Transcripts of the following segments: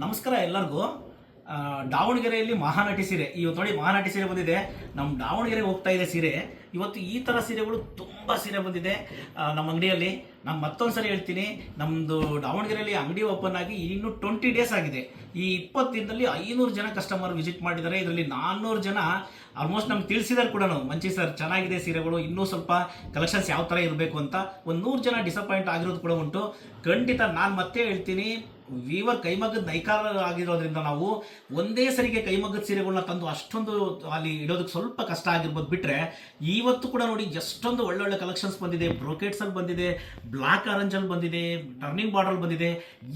ನಮಸ್ಕಾರ ಎಲ್ಲರಿಗೂ. ದಾವಣಗೆರೆಯಲ್ಲಿ ಮಹಾನಟಿ ಸೀರೆ ಇವತ್ತು ನೋಡಿ, ಮಹಾನಟಿ ಸೀರೆ ಬಂದಿದೆ. ನಮ್ಮ ದಾವಣಗೆರೆಗೆ ಹೋಗ್ತಾ ಇದೆ ಸೀರೆ. ಇವತ್ತು ಈ ಥರ ಸೀರೆಗಳು ತುಂಬ ಸೀರೆ ಬಂದಿದೆ ನಮ್ಮ ಅಂಗಡಿಯಲ್ಲಿ. ನಾನು ಮತ್ತೊಂದು ಸರಿ ಹೇಳ್ತೀನಿ, ನಮ್ಮದು ದಾವಣಗೆರೆಯಲ್ಲಿ ಅಂಗಡಿ ಓಪನ್ ಆಗಿ ಇನ್ನೂ 20 ಡೇಸ್ ಆಗಿದೆ. ಈ 20 ದಿನದಲ್ಲಿ 500 ಜನ ಕಸ್ಟಮರ್ ವಿಸಿಟ್ ಮಾಡಿದ್ದಾರೆ. ಇದರಲ್ಲಿ 400 ಜನ ಆಲ್ಮೋಸ್ಟ್ ನಮ್ಗೆ ತಿಳಿಸಿದಾರೆ ಕೂಡ, ಮಂಚಿ ಸರ್ ಚೆನ್ನಾಗಿದೆ ಸೀರೆಗಳು, ಇನ್ನೂ ಸ್ವಲ್ಪ ಕಲೆಕ್ಷನ್ಸ್ ಯಾವ ಥರ ಇರಬೇಕು ಅಂತ. ಒಂದು 100 ಜನ ಡಿಸಪಾಯಿಂಟ್ ಆಗಿರೋದು ಕೂಡ ಉಂಟು. ಖಂಡಿತ ನಾನು ಮತ್ತೆ ಹೇಳ್ತೀನಿ, ವೀವರ್ ಕೈಮಗ್ಗದ ನೈಕಾರ ಆಗಿರೋದ್ರಿಂದ ನಾವು ಒಂದೇ ಸರಿಗೆ ಕೈಮಗ್ಗದ ಸೀರೆಗಳನ್ನ ತಂದು ಅಷ್ಟೊಂದು ಅಲ್ಲಿ ಇಡೋದಕ್ಕೆ ಸ್ವಲ್ಪ ಕಷ್ಟ ಆಗಿರ್ಬೋದು. ಬಿಟ್ಟರೆ ಇವತ್ತು ಕೂಡ ನೋಡಿ ಎಷ್ಟೊಂದು ಒಳ್ಳೊಳ್ಳೆ ಕಲೆಕ್ಷನ್ಸ್ ಬಂದಿದೆ. ಬ್ರೋಕೆಟ್ಸಲ್ಲಿ ಬಂದಿದೆ, ಬ್ಲಾಕ್ ಆರೆಂಜಲ್ಲಿ ಬಂದಿದೆ, ಟರ್ನಿಂಗ್ ಬಾರ್ಡರ್ ಬಂದಿದೆ.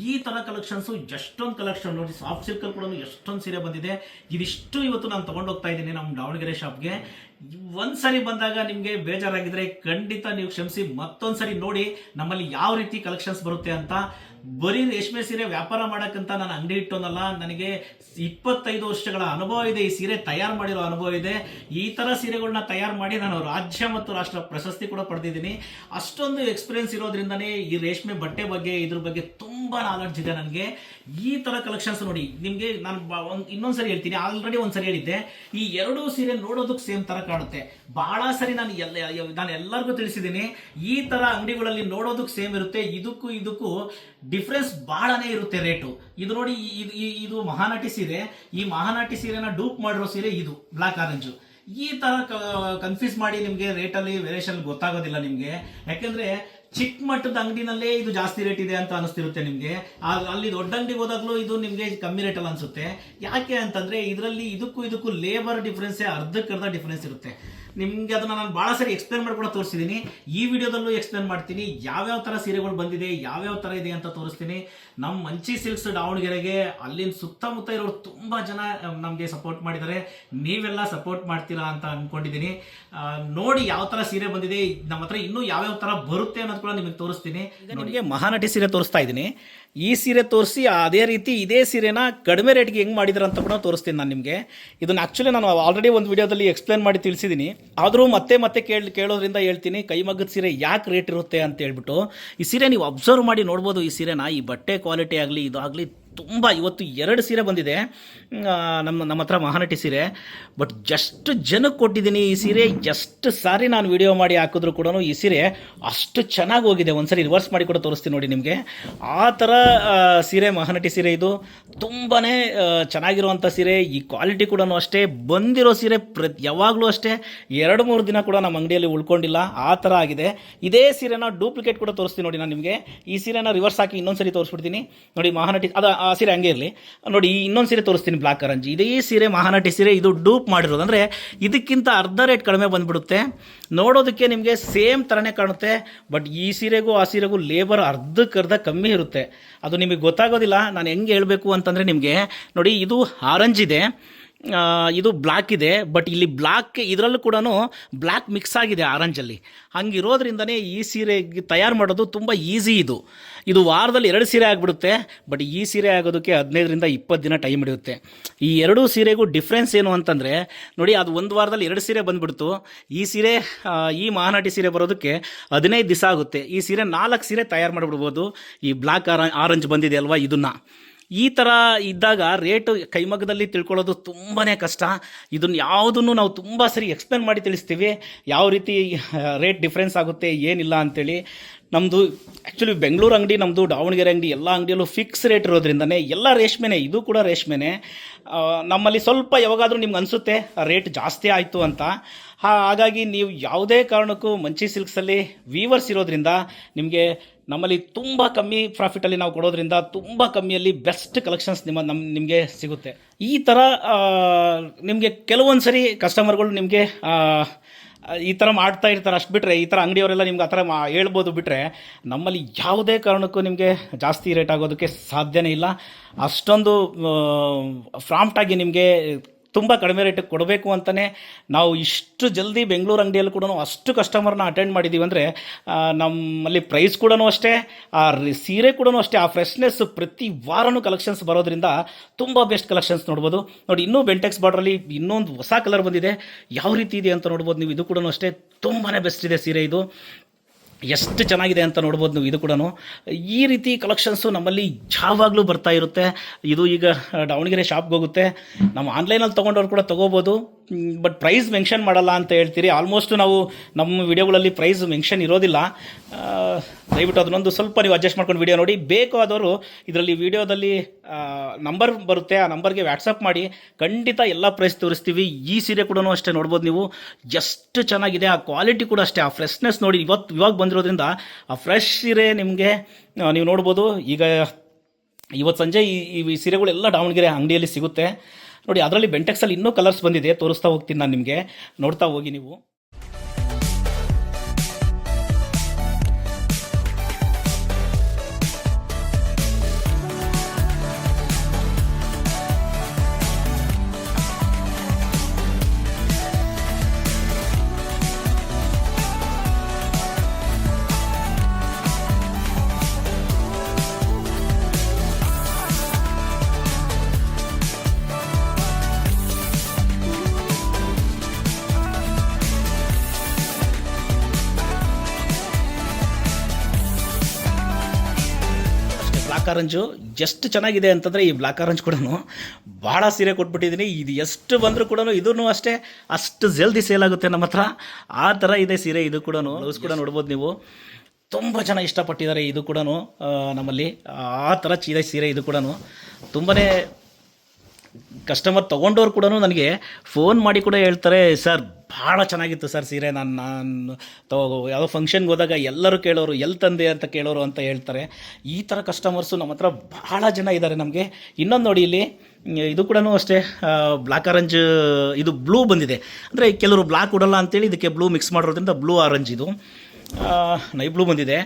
ಈ ಥರ ಕಲೆಕ್ಷನ್ಸು ಎಷ್ಟೊಂದು ಕಲೆಕ್ಷನ್ ನೋಡಿ. ಸಾಫ್ಟ್ ಸಿಲ್ಕಲ್ಲಿ ಕೂಡ ಎಷ್ಟೊಂದು ಸೀರೆ ಬಂದಿದೆ. ಇದಿಷ್ಟು ಇವತ್ತು ನಾನು ತೊಗೊಂಡೋಗ್ತಾ ಇದ್ದೀನಿ ನಮ್ಮ ದಾವಣಗೆರೆ ಶಾಪ್ಗೆ. ಒಂದ್ಸರಿ ಬಂದಾಗ ನಿಮಗೆ ಬೇಜಾರಾಗಿದ್ರೆ ಖಂಡಿತ ನೀವು ಕ್ಷಮಿಸಿ, ಮತ್ತೊಂದ್ಸರಿ ನೋಡಿ ನಮ್ಮಲ್ಲಿ ಯಾವ ರೀತಿ ಕಲೆಕ್ಷನ್ಸ್ ಬರುತ್ತೆ ಅಂತ. ಬರೀ ರೇಷ್ಮೆ ಸೀರೆ ವ್ಯಾಪಾರ ಮಾಡೋಕ್ಕಂತ ನಾನು ಅಂಗಡಿ ಇಟ್ಟೋನಲ್ಲ, ನನಗೆ 25 ವರ್ಷಗಳ ಅನುಭವ ಇದೆ. ಈ ಸೀರೆ ತಯಾರು ಮಾಡಿರೋ ಅನುಭವ ಇದೆ. ಈ ಥರ ಸೀರೆಗಳನ್ನ ತಯಾರು ಮಾಡಿ ನಾನು ರಾಜ್ಯ ಮತ್ತು ರಾಷ್ಟ್ರ ಪ್ರಶಸ್ತಿ ಕೂಡ ಪಡೆದಿದ್ದೀನಿ. ಅಷ್ಟೊಂದು ಎಕ್ಸ್ಪೀರಿಯನ್ಸ್ ಇರೋದ್ರಿಂದನೇ ಈ ರೇಷ್ಮೆ ಬಟ್ಟೆ ಬಗ್ಗೆ, ಇದ್ರ ಬಗ್ಗೆ ತುಂಬ ನಾಲೆಡ್ಜ್ ಇದೆ ನನಗೆ. ಈ ಥರ ಕಲೆಕ್ಷನ್ಸ್ ನೋಡಿ ನಿಮಗೆ ನಾನು ಇನ್ನೊಂದ್ಸರಿ ಹೇಳ್ತೀನಿ. ಆಲ್ರೆಡಿ ಒಂದ್ಸರಿ ಹೇಳಿದ್ದೆ, ಈ ಎರಡೂ ಸೀರೆ ನೋಡೋದಕ್ಕೆ ಸೇಮ್ ಥರ ಕಾಣುತ್ತೆ. ಬಹಳ ಸರಿ ನಾನು ಎಲ್ಲರಿಗೂ ತಿಳಿಸಿದ್ದೀನಿ, ಈ ಥರ ಅಂಗಡಿಗಳಲ್ಲಿ ನೋಡೋದಕ್ಕೆ ಸೇಮ್ ಇರುತ್ತೆ. ಇದಕ್ಕೂ ಡಿಫ್ರೆನ್ಸ್ ಬಹಳನೇ ಇರುತ್ತೆ ರೇಟು. ಇದು ನೋಡಿ, ಇದು ಮಹಾನಟಿ ಸೀರೆ. ಈ ಮಹಾನಟಿ ಸೀರೆನ ಡೂಪ್ ಮಾಡಿರೋ ಸೀರೆ ಇದು ಬ್ಲಾಕ್ ಆರೆಂಜು. ಈ ತರ ಕನ್ಫ್ಯೂಸ್ ಮಾಡಿ ನಿಮಗೆ ರೇಟಲ್ಲಿ ವೇರಿಯೇಷನ್ ಗೊತ್ತಾಗೋದಿಲ್ಲ ನಿಮಗೆ. ಯಾಕೆಂದ್ರೆ ಚಿಕ್ಕ ಮಟ್ಟದ ಅಂಗಡಿನಲ್ಲೇ ಇದು ಜಾಸ್ತಿ ರೇಟ್ ಇದೆ ಅಂತ ಅನಿಸ್ತಿರುತ್ತೆ ನಿಮಗೆ. ಅಲ್ಲಿ ದೊಡ್ಡ ಅಂಗಡಿಗೆ ಹೋದಾಗಲೂ ಇದು ನಿಮಗೆ ಕಮ್ಮಿ ರೇಟಲ್ಲಿ ಅನಿಸುತ್ತೆ. ಯಾಕೆ ಅಂತಂದ್ರೆ ಇದರಲ್ಲಿ ಇದಕ್ಕೂ ಲೇಬರ್ ಡಿಫ್ರೆನ್ಸೇ ಅರ್ಧಕ್ಕರ್ಧ ಡಿಫ್ರೆನ್ಸ್ ಇರುತ್ತೆ. ನಿಮಗೆ ಅದನ್ನು ನಾನು ಭಾಳ ಸರಿ ಎಕ್ಸ್ಪ್ಲೇನ್ ಮಾಡಿ ಕೂಡ ತೋರಿಸಿದ್ದೀನಿ. ಈ ವಿಡಿಯೋದಲ್ಲೂ ಎಕ್ಸ್ಪ್ಲೇನ್ ಮಾಡ್ತೀನಿ, ಯಾವ್ಯಾವ ಥರ ಸೀರೆಗಳು ಬಂದಿದೆ, ಯಾವ್ಯಾವ ಥರ ಇದೆ ಅಂತ ತೋರಿಸ್ತೀನಿ. ನಮ್ಮ ಮಂಚಿ ಸಿಲ್ಕ್ಸ್ ದಾವಣಗೆರೆಗೆ ಅಲ್ಲಿನ ಸುತ್ತಮುತ್ತ ಇರೋರು ತುಂಬ ಜನ ನಮಗೆ ಸಪೋರ್ಟ್ ಮಾಡಿದ್ದಾರೆ. ನೀವೆಲ್ಲ ಸಪೋರ್ಟ್ ಮಾಡ್ತೀರಾ ಅಂತ ಅಂದ್ಕೊಂಡಿದ್ದೀನಿ. ನೋಡಿ ಯಾವ ಥರ ಸೀರೆ ಬಂದಿದೆ, ನಮ್ಮ ಹತ್ರ ಇನ್ನೂ ಯಾವ್ಯಾವ ಥರ ಬರುತ್ತೆ ಅನ್ನೋದು ಕೂಡ ನಿಮಗೆ ತೋರಿಸ್ತೀನಿ. ನಿಮಗೆ ಮಹಾನಟಿ ಸೀರೆ ತೋರಿಸ್ತಾ ಇದ್ದೀನಿ. ಈ ಸೀರೆ ತೋರಿಸಿ ಅದೇ ರೀತಿ ಇದೇ ಸೀರೆನ ಕಡಿಮೆ ರೇಟ್ಗೆ ಹೆಂಗೆ ಮಾಡಿದ್ರು ಅಂತ ಕೂಡ ತೋರಿಸ್ತೀನಿ ನಾನು ನಿಮಗೆ. ಇದನ್ನು ಆ್ಯಕ್ಚುಲಿ ನಾನು ಆಲ್ರೆಡಿ ಒಂದು ವಿಡಿಯೋದಲ್ಲಿ ಎಕ್ಸ್ಪ್ಲೇನ್ ಮಾಡಿ ತಿಳಿಸಿದ್ದೀನಿ. ಆದರೂ ಮತ್ತೆ ಕೇಳೋದ್ರಿಂದ ಹೇಳ್ತೀನಿ, ಕೈಮಗ್ಗದ ಸೀರೆ ಯಾಕೆ ರೇಟ್ ಇರುತ್ತೆ ಅಂತ ಹೇಳ್ಬಿಟ್ಟು. ಈ ಸೀರೆ ನೀವು ಅಬ್ಸರ್ವ್ ಮಾಡಿ ನೋಡ್ಬೋದು. ಈ ಸೀರೆನ, ಈ ಬಟ್ಟೆ ಕ್ವಾಲಿಟಿ ಆಗಲಿ ಇದು ಆಗಲಿ ತುಂಬ. ಇವತ್ತು 2 ಸೀರೆ ಬಂದಿದೆ ನಮ್ಮ ಹತ್ರ ಮಹಾನಟಿ ಸೀರೆ. ಬಟ್ ಜಸ್ಟ್ ಜನಕ್ಕೆ ಕೊಟ್ಟಿದ್ದೀನಿ ಈ ಸೀರೆ. ಎಷ್ಟು ಸಾರಿ ನಾನು ವಿಡಿಯೋ ಮಾಡಿ ಹಾಕಿದ್ರು ಕೂಡ ಈ ಸೀರೆ ಅಷ್ಟು ಚೆನ್ನಾಗಿ ಹೋಗಿದೆ. ಒಂದ್ಸರಿ ರಿವರ್ಸ್ ಮಾಡಿ ಕೂಡ ತೋರಿಸ್ತೀನಿ ನೋಡಿ ನಿಮಗೆ. ಆ ಥರ ಸೀರೆ ಮಹಾನಟಿ ಸೀರೆ. ಇದು ತುಂಬಾ ಚೆನ್ನಾಗಿರುವಂಥ ಸೀರೆ. ಈ ಕ್ವಾಲಿಟಿ ಕೂಡ ಅಷ್ಟೇ. ಬಂದಿರೋ ಸೀರೆ ಯಾವಾಗಲೂ ಅಷ್ಟೇ 2-3 ದಿನ ಕೂಡ ನಮ್ಮ ಅಂಗಡಿಯಲ್ಲಿ ಉಳ್ಕೊಂಡಿಲ್ಲ, ಆ ಥರ ಆಗಿದೆ. ಇದೇ ಸೀರೆನ ಡೂಪ್ಲಿಕೇಟ್ ಕೂಡ ತೋರಿಸ್ತೀನಿ ನೋಡಿ ನಾನು ನಿಮಗೆ. ಈ ಸೀರೆನ ರಿವರ್ಸ್ ಹಾಕಿ ಇನ್ನೊಂದ್ಸರಿ ತೋರಿಸ್ಬಿಡ್ತೀನಿ ನೋಡಿ. ಮಹಾನಟಿ ಆ ಸೀರೆ ಹಂಗೆ ಇರಲಿ ನೋಡಿ. ಇನ್ನೊಂದು ಸೀರೆ ತೋರಿಸ್ತೀನಿ, ಬ್ಲಾಕ್ ಆರೆಂಜ್. ಇದೇ ಸೀರೆ ಮಹಾನಟಿ ಸೀರೆ. ಇದು ಡೂಪ್ ಮಾಡಿರೋದು, ಅಂದರೆ ಇದಕ್ಕಿಂತ ಅರ್ಧ ರೇಟ್ ಕಡಿಮೆ ಬಂದುಬಿಡುತ್ತೆ. ನೋಡೋದಕ್ಕೆ ನಿಮಗೆ ಸೇಮ್ ಥರನೇ ಕಾಣುತ್ತೆ. ಬಟ್ ಈ ಸೀರೆಗೂ ಆ ಸೀರೆಗೂ ಲೇಬರ್ ಅರ್ಧಕ್ಕರ್ಧ ಕಮ್ಮಿ ಇರುತ್ತೆ. ಅದು ನಿಮಗೆ ಗೊತ್ತಾಗೋದಿಲ್ಲ. ನಾನು ಹೆಂಗೆ ಹೇಳಬೇಕು ಅಂತಂದರೆ, ನಿಮಗೆ ನೋಡಿ, ಇದು ಆರೆಂಜ್ ಇದೆ, ಇದು ಬ್ಲ್ಯಾಕ್ ಇದೆ. ಬಟ್ ಇಲ್ಲಿ ಬ್ಲ್ಯಾಕ್, ಇದರಲ್ಲೂ ಕೂಡ ಬ್ಲ್ಯಾಕ್ ಮಿಕ್ಸ್ ಆಗಿದೆ ಆರೆಂಜಲ್ಲಿ. ಹಂಗಿರೋದ್ರಿಂದನೇ ಈ ಸೀರೆ ತಯಾರು ಮಾಡೋದು ತುಂಬ ಈಸಿ. ಇದು ವಾರದಲ್ಲಿ 2 ಸೀರೆ ಆಗಿಬಿಡುತ್ತೆ. ಬಟ್ ಈ ಸೀರೆ ಆಗೋದಕ್ಕೆ 15ರಿಂದ 20 ದಿನ ಟೈಮ್ ಹಿಡಿಯುತ್ತೆ. ಈ 2 ಸೀರೆಗೂ ಡಿಫ್ರೆನ್ಸ್ ಏನು ಅಂತಂದರೆ ನೋಡಿ, ಅದು 1 ವಾರದಲ್ಲಿ 2 ಸೀರೆ ಬಂದುಬಿಡ್ತು. ಈ ಸೀರೆ, ಈ ಮಹಾನಟಿ ಸೀರೆ ಬರೋದಕ್ಕೆ 15 ದಿವಸ ಆಗುತ್ತೆ. ಈ ಸೀರೆ 4 ಸೀರೆ ತಯಾರು ಮಾಡಿಬಿಡ್ಬೋದು. ಈ ಬ್ಲ್ಯಾಕ್ ಆರೆಂಜ್ ಬಂದಿದೆ ಅಲ್ವಾ, ಇದನ್ನು. ಈ ಥರ ಇದ್ದಾಗ ರೇಟು ಕೈಮಗ್ಗದಲ್ಲಿ ತಿಳ್ಕೊಳ್ಳೋದು ತುಂಬಾ ಕಷ್ಟ. ಇದನ್ನು ಯಾವುದನ್ನು ನಾವು ತುಂಬ ಸರಿ ಎಕ್ಸ್ಪ್ಲೇನ್ ಮಾಡಿ ತಿಳಿಸ್ತೀವಿ, ಯಾವ ರೀತಿ ರೇಟ್ ಡಿಫ್ರೆನ್ಸ್ ಆಗುತ್ತೆ ಏನಿಲ್ಲ ಅಂಥೇಳಿ. ನಮ್ಮದು ಆ್ಯಕ್ಚುಲಿ ಬೆಂಗಳೂರು ಅಂಗಡಿ, ನಮ್ಮದು ದಾವಣಗೆರೆ ಅಂಗಡಿ, ಎಲ್ಲ ಅಂಗಡಿಯಲ್ಲೂ ಫಿಕ್ಸ್ ರೇಟ್ ಇರೋದ್ರಿಂದನೇ ಎಲ್ಲ ರೇಷ್ಮೆನೇ. ಇದು ಕೂಡ ರೇಷ್ಮೆನೇ. ನಮ್ಮಲ್ಲಿ ಸ್ವಲ್ಪ ಯಾವಾಗಾದರೂ ನಿಮ್ಗೆ ಅನಿಸುತ್ತೆ ರೇಟ್ ಜಾಸ್ತಿ ಆಯಿತು ಅಂತ. ಹಾಗಾಗಿ ನೀವು ಯಾವುದೇ ಕಾರಣಕ್ಕೂ ಮಂಚಿ ಸಿಲ್ಕ್ಸಲ್ಲಿ ವೀವರ್ಸ್ ಇರೋದ್ರಿಂದ ನಿಮಗೆ ನಮ್ಮಲ್ಲಿ ತುಂಬ ಕಮ್ಮಿ ಪ್ರಾಫಿಟಲ್ಲಿ ನಾವು ಕೊಡೋದ್ರಿಂದ ತುಂಬ ಕಮ್ಮಿಯಲ್ಲಿ ಬೆಸ್ಟ್ ಕಲೆಕ್ಷನ್ಸ್ ನಿಮಗೆ ಸಿಗುತ್ತೆ. ಈ ಥರ ನಿಮಗೆ ಕೆಲವೊಂದು ಸರಿ ಕಸ್ಟಮರ್ಗಳು ನಿಮಗೆ ಈ ಥರ ಮಾಡ್ತಾ ಇರ್ತಾರೆ. ಅಷ್ಟು ಬಿಟ್ಟರೆ ಈ ಥರ ಅಂಗಡಿಯವರೆಲ್ಲ ನಿಮ್ಗೆ ಆ ಥರ ಹೇಳ್ಬೋದು. ಬಿಟ್ಟರೆ ನಮ್ಮಲ್ಲಿ ಯಾವುದೇ ಕಾರಣಕ್ಕೂ ನಿಮಗೆ ಜಾಸ್ತಿ ರೇಟ್ ಆಗೋದಕ್ಕೆ ಸಾಧ್ಯನೇ ಇಲ್ಲ. ಅಷ್ಟೊಂದು ಪ್ರಾಂಪ್ಟಾಗಿ ನಿಮಗೆ ತುಂಬ ಕಡಿಮೆ ರೇಟಿಗೆ ಕೊಡಬೇಕು ಅಂತಲೇ ನಾವು ಇಷ್ಟು ಜಲ್ದಿ ಬೆಂಗಳೂರು ಅಂಗಡಿಯಲ್ಲಿ ಕೂಡ ಅಷ್ಟು ಕಸ್ಟಮರ್ನ ಅಟೆಂಡ್ ಮಾಡಿದ್ದೀವಿ. ಅಂದರೆ ನಮ್ಮಲ್ಲಿ ಪ್ರೈಸ್ ಕೂಡ ಅಷ್ಟೇ, ಆ ಸೀರೆ ಕೂಡ ಅಷ್ಟೇ, ಆ ಫ್ರೆಶ್ನೆಸ್ ಪ್ರತಿ ವಾರನೂ ಕಲೆಕ್ಷನ್ಸ್ ಬರೋದ್ರಿಂದ ತುಂಬ ಬೆಸ್ಟ್ ಕಲೆಕ್ಷನ್ಸ್ ನೋಡ್ಬೋದು. ನೋಡಿ, ಇನ್ನೂ ಬೆಂಟೆಕ್ಸ್ ಬಾರ್ಡ್ರಲ್ಲಿ ಇನ್ನೊಂದು ಹೊಸ ಕಲರ್ ಬಂದಿದೆ. ಯಾವ ರೀತಿ ಇದೆ ಅಂತ ನೋಡ್ಬೋದು ನೀವು. ಇದು ಕೂಡ ಅಷ್ಟೇ ತುಂಬಾ ಬೆಸ್ಟ್ ಇದೆ ಸೀರೆ ಇದು. ಎಷ್ಟು ಚೆನ್ನಾಗಿದೆ ಅಂತ ನೋಡ್ಬೋದು ನೀವು. ಇದು ಕೂಡ ಈ ರೀತಿ ಕಲೆಕ್ಷನ್ಸು ನಮ್ಮಲ್ಲಿ ಯಾವಾಗಲೂ ಬರ್ತಾ ಇರುತ್ತೆ. ಇದು ಈಗ ದಾವಣಗೆರೆ ಶಾಪ್ಗೆ ಹೋಗುತ್ತೆ, ನಾವು ಆನ್ಲೈನಲ್ಲಿ ತೊಗೊಂಡವ್ರು ಕೂಡ ತೊಗೋಬೋದು. ಬಟ್ ಪ್ರೈಸ್ ಮೆನ್ಷನ್ ಮಾಡಲ್ಲ ಅಂತ ಹೇಳ್ತೀರಿ. ಆಲ್ಮೋಸ್ಟ್ ನಾವು ನಮ್ಮ ವಿಡಿಯೋಗಳಲ್ಲಿ ಪ್ರೈಸ್ ಮೆನ್ಷನ್ ಇರೋದಿಲ್ಲ. ದಯವಿಟ್ಟು ಅದನ್ನೊಂದು ಸ್ವಲ್ಪ ನೀವು ಅಡ್ಜಸ್ಟ್ ಮಾಡ್ಕೊಂಡು ವಿಡಿಯೋ ನೋಡಿ. ಬೇಕು ಆದವರು ಇದರಲ್ಲಿ ವಿಡಿಯೋದಲ್ಲಿ ನಂಬರ್ ಬರುತ್ತೆ, ಆ ನಂಬರ್ಗೆ ವಾಟ್ಸಪ್ ಮಾಡಿ, ಖಂಡಿತ ಎಲ್ಲ ಪ್ರೈಸ್ ತೋರಿಸ್ತೀವಿ. ಈ ಸೀರೆ ಕೂಡ ಅಷ್ಟೇ ನೋಡ್ಬೋದು ನೀವು, ಎಷ್ಟು ಚೆನ್ನಾಗಿದೆ. ಆ ಕ್ವಾಲಿಟಿ ಕೂಡ ಅಷ್ಟೇ, ಆ ಫ್ರೆಶ್ನೆಸ್ ನೋಡಿ. ಇವಾಗ ಬಂದಿರೋದ್ರಿಂದ ಆ ಫ್ರೆಶ್ ಸೀರೆ ನಿಮಗೆ ನೀವು ನೋಡ್ಬೋದು. ಈಗ ಇವತ್ತು ಸಂಜೆ ಈ ಸೀರೆಗಳೆಲ್ಲ ದಾವಣಗೆರೆ ಅಂಗಡಿಯಲ್ಲಿ ಸಿಗುತ್ತೆ ನೋಡಿ. ಅದರಲ್ಲಿ ಬೆಂಟೆಕ್ಸಲ್ಲಿ ಇನ್ನೂ ಕಲರ್ಸ್ ಬಂದಿದೆ, ತೋರಿಸ್ತಾ ಹೋಗ್ತೀನಿ ನಾನು ನಿಮಗೆ, ನೋಡ್ತಾ ಹೋಗಿ ನೀವು. ಬ್ಲಾಕ್ ಆರೆಂಜು ಎಷ್ಟು ಚೆನ್ನಾಗಿದೆ ಅಂತಂದರೆ, ಈ ಬ್ಲಾಕ್ ಆರೆಂಜ್ ಕೂಡ ಭಾಳ ಸೀರೆ ಕೊಟ್ಬಿಟ್ಟಿದ್ದೀನಿ. ಇದು ಎಷ್ಟು ಬಂದರೂ ಕೂಡ ಇದೂ ಅಷ್ಟೇ ಅಷ್ಟು ಜಲ್ದಿ ಸೇಲ್ ಆಗುತ್ತೆ ನಮ್ಮ ಹತ್ರ. ಆ ಥರ ಇದೆ ಸೀರೆ. ಇದು ಕೂಡ ಬ್ಲೌಸ್ ಕೂಡ ನೋಡ್ಬೋದು ನೀವು, ತುಂಬ ಜನ ಇಷ್ಟಪಟ್ಟಿದ್ದಾರೆ. ಇದು ಕೂಡ ನಮ್ಮಲ್ಲಿ ಆ ಥರ ಇದೆ ಸೀರೆ. ಇದು ಕೂಡ ತುಂಬಾ ಕಸ್ಟಮರ್ ತೊಗೊಂಡವ್ರು ಕೂಡ ನನಗೆ ಫೋನ್ ಮಾಡಿ ಕೂಡ ಹೇಳ್ತಾರೆ, ಸರ್ ಭಾಳ ಚೆನ್ನಾಗಿತ್ತು ಸರ್ ಸೀರೆ, ನಾನು ಯಾವುದೋ ಫಂಕ್ಷನ್ಗೆ ಹೋದಾಗ ಎಲ್ಲರೂ ಕೇಳೋರು, ಎಲ್ಲಿ ತಂದೆ ಅಂತ ಕೇಳೋರು ಅಂತ ಹೇಳ್ತಾರೆ. ಈ ಥರ ಕಸ್ಟಮರ್ಸು ನಮ್ಮ ಹತ್ರ ಭಾಳ ಜನ ಇದ್ದಾರೆ ನಮಗೆ. ಇನ್ನೊಂದು ನೋಡಿ, ಇಲ್ಲಿ ಇದು ಕೂಡ ಅಷ್ಟೇ ಬ್ಲಾಕ್ ಆರೆಂಜ್, ಇದು ಬ್ಲೂ ಬಂದಿದೆ. ಅಂದರೆ ಕೆಲವರು ಬ್ಲಾಕ್ ಕೊಡಲ್ಲ ಅಂತೇಳಿ ಇದಕ್ಕೆ ಬ್ಲೂ ಮಿಕ್ಸ್ ಮಾಡಿರೋದ್ರಿಂದ ಬ್ಲೂ ಆರೆಂಜ್, ಇದು ನೈ ಬ್ಲೂ ಬಂದಿದೆ.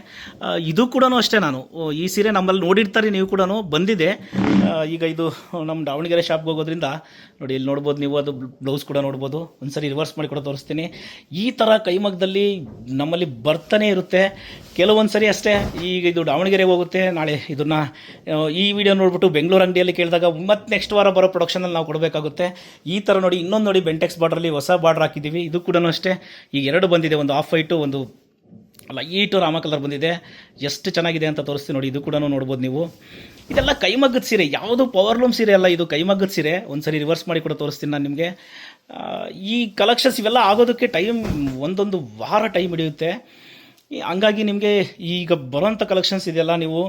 ಇದು ಕೂಡ ಅಷ್ಟೇ, ನಾನು ಈ ಸೀರೆ ನಮ್ಮಲ್ಲಿ ನೋಡಿರ್ತಾರೆ ನೀವು ಕೂಡ, ಬಂದಿದೆ. ಈಗ ಇದು ನಮ್ಮ ದಾವಣಗೆರೆ ಶಾಪ್ಗೆ ಹೋಗೋದ್ರಿಂದ ನೋಡಿ, ಇಲ್ಲಿ ನೋಡ್ಬೋದು ನೀವು, ಅದು ಬ್ಲೌಸ್ ಕೂಡ ನೋಡ್ಬೋದು. ಒಂದು ಸರಿ ರಿವರ್ಸ್ ಮಾಡಿ ಕೂಡ ತೋರಿಸ್ತೀನಿ. ಈ ಥರ ಕೈಮಗ್ಗದಲ್ಲಿ ನಮ್ಮಲ್ಲಿ ಬರ್ತಾನೆ ಇರುತ್ತೆ. ಕೆಲವೊಂದು ಸರಿ ಅಷ್ಟೇ, ಈಗ ಇದು ದಾವಣಗೆರೆಗೆ ಹೋಗುತ್ತೆ, ನಾಳೆ ಇದನ್ನು ಈ ವಿಡಿಯೋ ನೋಡ್ಬಿಟ್ಟು ಬೆಂಗಳೂರು ಅಂಗಡಿಯಲ್ಲಿ ಕೇಳಿದಾಗ ಮತ್ತೆ ನೆಕ್ಸ್ಟ್ ವಾರ ಬರೋ ಪ್ರೊಡಕ್ಷನಲ್ಲಿ ನಾವು ಕೊಡಬೇಕಾಗುತ್ತೆ. ಈ ಥರ ನೋಡಿ, ಇನ್ನೊಂದು ನೋಡಿ, ಬೆಂಟೆಕ್ಸ್ ಬಾರ್ಡ್ರಲ್ಲಿ ಹೊಸ ಬಾರ್ಡ್ರ್ ಹಾಕಿದ್ದೀವಿ. ಇದು ಕೂಡ ಅಷ್ಟೇ, ಈಗ ಎರಡು ಬಂದಿದೆ, ಒಂದು ಆಫ್ ವೈಟು, ಒಂದು ಲೈಟು ರಾಮ ಕಲರ್ ಬಂದಿದೆ. ಎಷ್ಟು ಚೆನ್ನಾಗಿದೆ ಅಂತ ತೋರಿಸ್ತೀನಿ ನೋಡಿ. ಇದು ಕೂಡ ನೋಡ್ಬೋದು ನೀವು. ಇದೆಲ್ಲ ಕೈಮಗ್ಗದ ಸೀರೆ, ಯಾವುದು ಪವರ್ಲೂಮ್ ಸೀರೆ ಅಲ್ಲ, ಇದು ಕೈಮಗ್ಗದ ಸೀರೆ. ಒಂದು ಸರಿ ರಿವರ್ಸ್ ಮಾಡಿ ಕೂಡ ತೋರಿಸ್ತೀನಿ ನಾನು ನಿಮಗೆ. ಈ ಕಲೆಕ್ಷನ್ಸ್ ಇವೆಲ್ಲ ಆಗೋದಕ್ಕೆ ಒಂದೊಂದು ವಾರ ಟೈಮ್ ಹಿಡಿಯುತ್ತೆ. ಹಂಗಾಗಿ ನಿಮಗೆ ಈಗ ಬರೋಂಥ ಕಲೆಕ್ಷನ್ಸ್ ಇದೆಯಲ್ಲ, ನೀವು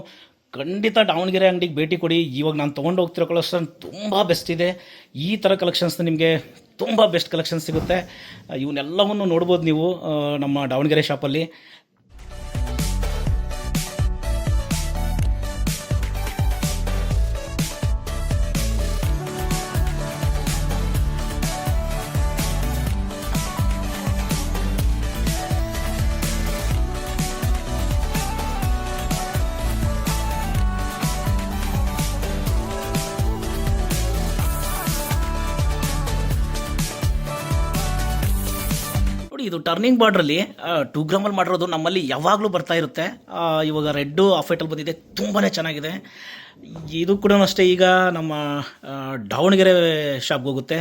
ಖಂಡಿತ ದಾವಣಗೆರೆ ಅಂಗಡಿಗೆ ಭೇಟಿ ಕೊಡಿ. ಇವಾಗ ನಾನು ತೊಗೊಂಡು ಹೋಗ್ತಿರೋ ಕಲೆಕ್ಷನ್ ತುಂಬ ಬೆಸ್ಟ್ ಇದೆ. ಈ ಥರ ಕಲೆಕ್ಷನ್ಸ್ನ ನಿಮಗೆ ತುಂಬ ಬೆಸ್ಟ್ ಕಲೆಕ್ಷನ್ಸ್ ಸಿಗುತ್ತೆ. ಇವನ್ನೆಲ್ಲವನ್ನು ನೋಡ್ಬೋದು ನೀವು ನಮ್ಮ ದಾವಣಗೆರೆ ಶಾಪಲ್ಲಿ. ಇದು ಟರ್ನಿಂಗ್ ಬಾರ್ಡ್ರಲ್ಲಿ 2 ಗ್ರಾಮಲ್ಲಿ ಮಾಡಿರೋದು ನಮ್ಮಲ್ಲಿ ಯಾವಾಗಲೂ ಬರ್ತಾ ಇರುತ್ತೆ. ಇವಾಗ ರೆಡ್ಡು ಆಫ್ ವೈಟಲ್ಲಿ ಬಂದಿದೆ, ತುಂಬಾ ಚೆನ್ನಾಗಿದೆ. ಇದು ಕೂಡ ಅಷ್ಟೇ, ಈಗ ನಮ್ಮ ದಾವಣಗೆರೆ ಶಾಪ್ಗೆ ಹೋಗುತ್ತೆ.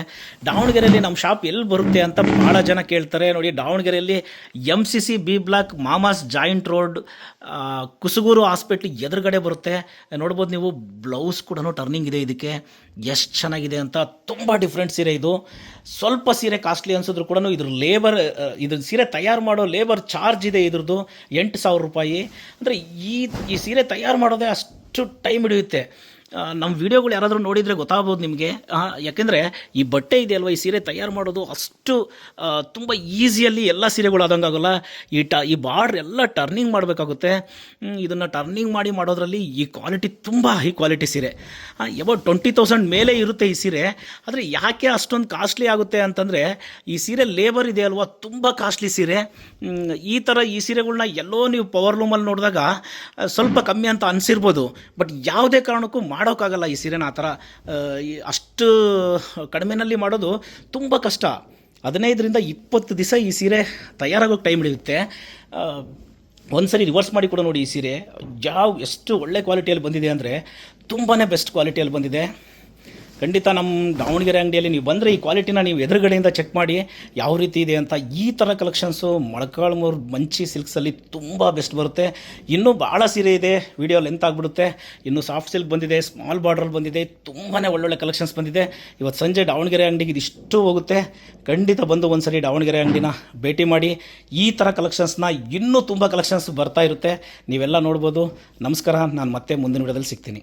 ದಾವಣಗೆರೆಯಲ್ಲಿ ನಮ್ಮ ಶಾಪ್ ಎಲ್ಲಿ ಬರುತ್ತೆ ಅಂತ ಭಾಳ ಜನ ಕೇಳ್ತಾರೆ ನೋಡಿ. ದಾವಣಗೆರೆಯಲ್ಲಿ MCC B block, Mama's joint road, Kusugur hospital ಎದುರುಗಡೆ ಬರುತ್ತೆ. ನೋಡ್ಬೋದು ನೀವು, ಬ್ಲೌಸ್ ಕೂಡ ಟರ್ನಿಂಗ್ ಇದೆ. ಇದಕ್ಕೆ ಎಷ್ಟು ಚೆನ್ನಾಗಿದೆ ಅಂತ, ತುಂಬ ಡಿಫ್ರೆಂಟ್ ಸೀರೆ ಇದು. ಸ್ವಲ್ಪ ಸೀರೆ ಕಾಸ್ಟ್ಲಿ ಅನ್ಸಿದ್ರು ಕೂಡ ಇದ್ರ ಲೇಬರ್, ಇದು ಸೀರೆ ತಯಾರು ಮಾಡೋ ಲೇಬರ್ ಚಾರ್ಜ್ ಇದೆ ಇದ್ರದ್ದು 8,000 ರೂಪಾಯಿ. ಅಂದರೆ ಈ ಸೀರೆ ತಯಾರು ಮಾಡೋದೇ ಅಷ್ಟು ಟೈಮ್ ಹಿಡಿಯುತ್ತೆ. ನಮ್ಮ ವಿಡಿಯೋಗಳು ಯಾರಾದರೂ ನೋಡಿದರೆ ಗೊತ್ತಾಗ್ಬೋದು ನಿಮಗೆ. ಯಾಕೆಂದರೆ ಈ ಬಟ್ಟೆ ಇದೆ ಅಲ್ವ, ಈ ಸೀರೆ ತಯಾರು ಮಾಡೋದು ಅಷ್ಟು ತುಂಬ ಈಸಿಯಲ್ಲಿ ಎಲ್ಲ ಸೀರೆಗಳು ಆದಂಗೆ ಆಗೋಲ್ಲ. ಈ ಬಾರ್ಡ್ರ್ ಎಲ್ಲ ಟರ್ನಿಂಗ್ ಮಾಡಬೇಕಾಗುತ್ತೆ. ಇದನ್ನು ಟರ್ನಿಂಗ್ ಮಾಡೋದ್ರಲ್ಲಿ ಈ ಕ್ವಾಲಿಟಿ ತುಂಬ ಹೈ ಕ್ವಾಲಿಟಿ ಸೀರೆ. ಅಬೌಟ್ 20,000 ಮೇಲೆ ಇರುತ್ತೆ ಈ ಸೀರೆ. ಆದರೆ ಯಾಕೆ ಅಷ್ಟೊಂದು ಕಾಸ್ಟ್ಲಿ ಆಗುತ್ತೆ ಅಂತಂದರೆ, ಈ ಸೀರೆ ಲೇಬರ್ ಇದೆ ಅಲ್ವಾ, ತುಂಬ ಕಾಸ್ಟ್ಲಿ ಸೀರೆ. ಈ ಸೀರೆಗಳನ್ನ ಎಲ್ಲೋ ನೀವು ಪವರ್ ಲೂಮಲ್ಲಿ ನೋಡಿದಾಗ ಸ್ವಲ್ಪ ಕಮ್ಮಿ ಅಂತ ಅನಿಸಿರ್ಬೋದು. ಬಟ್ ಯಾವುದೇ ಕಾರಣಕ್ಕೂ ಮಾಡೋಕ್ಕಾಗಲ್ಲ ಈ ಸೀರೆನ. ಆ ಥರ ಅಷ್ಟು ಕಡಿಮೆನಲ್ಲಿ ಮಾಡೋದು ತುಂಬ ಕಷ್ಟ. 15-20 ದಿವಸ ಈ ಸೀರೆ ತಯಾರಾಗೋಕ್ಕೆ ಟೈಮ್ ಹಿಡಿಯುತ್ತೆ. ಒಂದು ಸರಿ ರಿವರ್ಸ್ ಮಾಡಿ ಕೂಡ ನೋಡಿ. ಈ ಸೀರೆ ಎಷ್ಟು ಒಳ್ಳೆ ಕ್ವಾಲಿಟಿಯಲ್ಲಿ ಬಂದಿದೆ ಅಂದರೆ ತುಂಬಾ ಬೆಸ್ಟ್ ಕ್ವಾಲಿಟಿಯಲ್ಲಿ ಬಂದಿದೆ. ಖಂಡಿತ ನಮ್ಮ ದಾವಣಗೆರೆ ಅಂಗಡಿಯಲ್ಲಿ ನೀವು ಬಂದರೆ ಈ ಕ್ವಾಲಿಟಿನ ನೀವು ಎದುರುಗಡೆಯಿಂದ ಚೆಕ್ ಮಾಡಿ ಯಾವ ರೀತಿ ಇದೆ ಅಂತ. ಈ ಥರ ಕಲೆಕ್ಷನ್ಸು ಮೊಳಕಾಲ್ಮೂರು ಮಂಚಿ ಸಿಲ್ಕ್ಸಲ್ಲಿ ತುಂಬ ಬೆಸ್ಟ್ ಬರುತ್ತೆ. ಇನ್ನೂ ಭಾಳ ಸೀರೆ ಇದೆ, ವಿಡಿಯೋ ಲೆಂತ್ ಆಗಿಬಿಡುತ್ತೆ. ಇನ್ನು ಸಾಫ್ಟ್ ಸಿಲ್ಕ್ ಬಂದಿದೆ, ಸ್ಮಾಲ್ ಬಾರ್ಡ್ರಲ್ಲಿ ಬಂದಿದೆ, ತುಂಬಾ ಒಳ್ಳೊಳ್ಳೆ ಕಲೆಕ್ಷನ್ಸ್ ಬಂದಿದೆ. ಇವತ್ತು ಸಂಜೆ ದಾವಣಗೆರೆ ಅಂಗಡಿಗೆ ಇದಿಷ್ಟು ಹೋಗುತ್ತೆ. ಖಂಡಿತ ಬಂದು ಒಂದ್ಸರಿ ದಾವಣಗೆರೆ ಅಂಗಡಿನ ಭೇಟಿ ಮಾಡಿ. ಈ ಥರ ಕಲೆಕ್ಷನ್ಸ್ನ ಇನ್ನೂ ತುಂಬ ಕಲೆಕ್ಷನ್ಸ್ ಬರ್ತಾ ಇರುತ್ತೆ, ನೀವೆಲ್ಲ ನೋಡ್ಬೋದು. ನಮಸ್ಕಾರ, ನಾನು ಮತ್ತೆ ಮುಂದಿನ ವಿಡಿಯೋದಲ್ಲಿ ಸಿಗ್ತೀನಿ.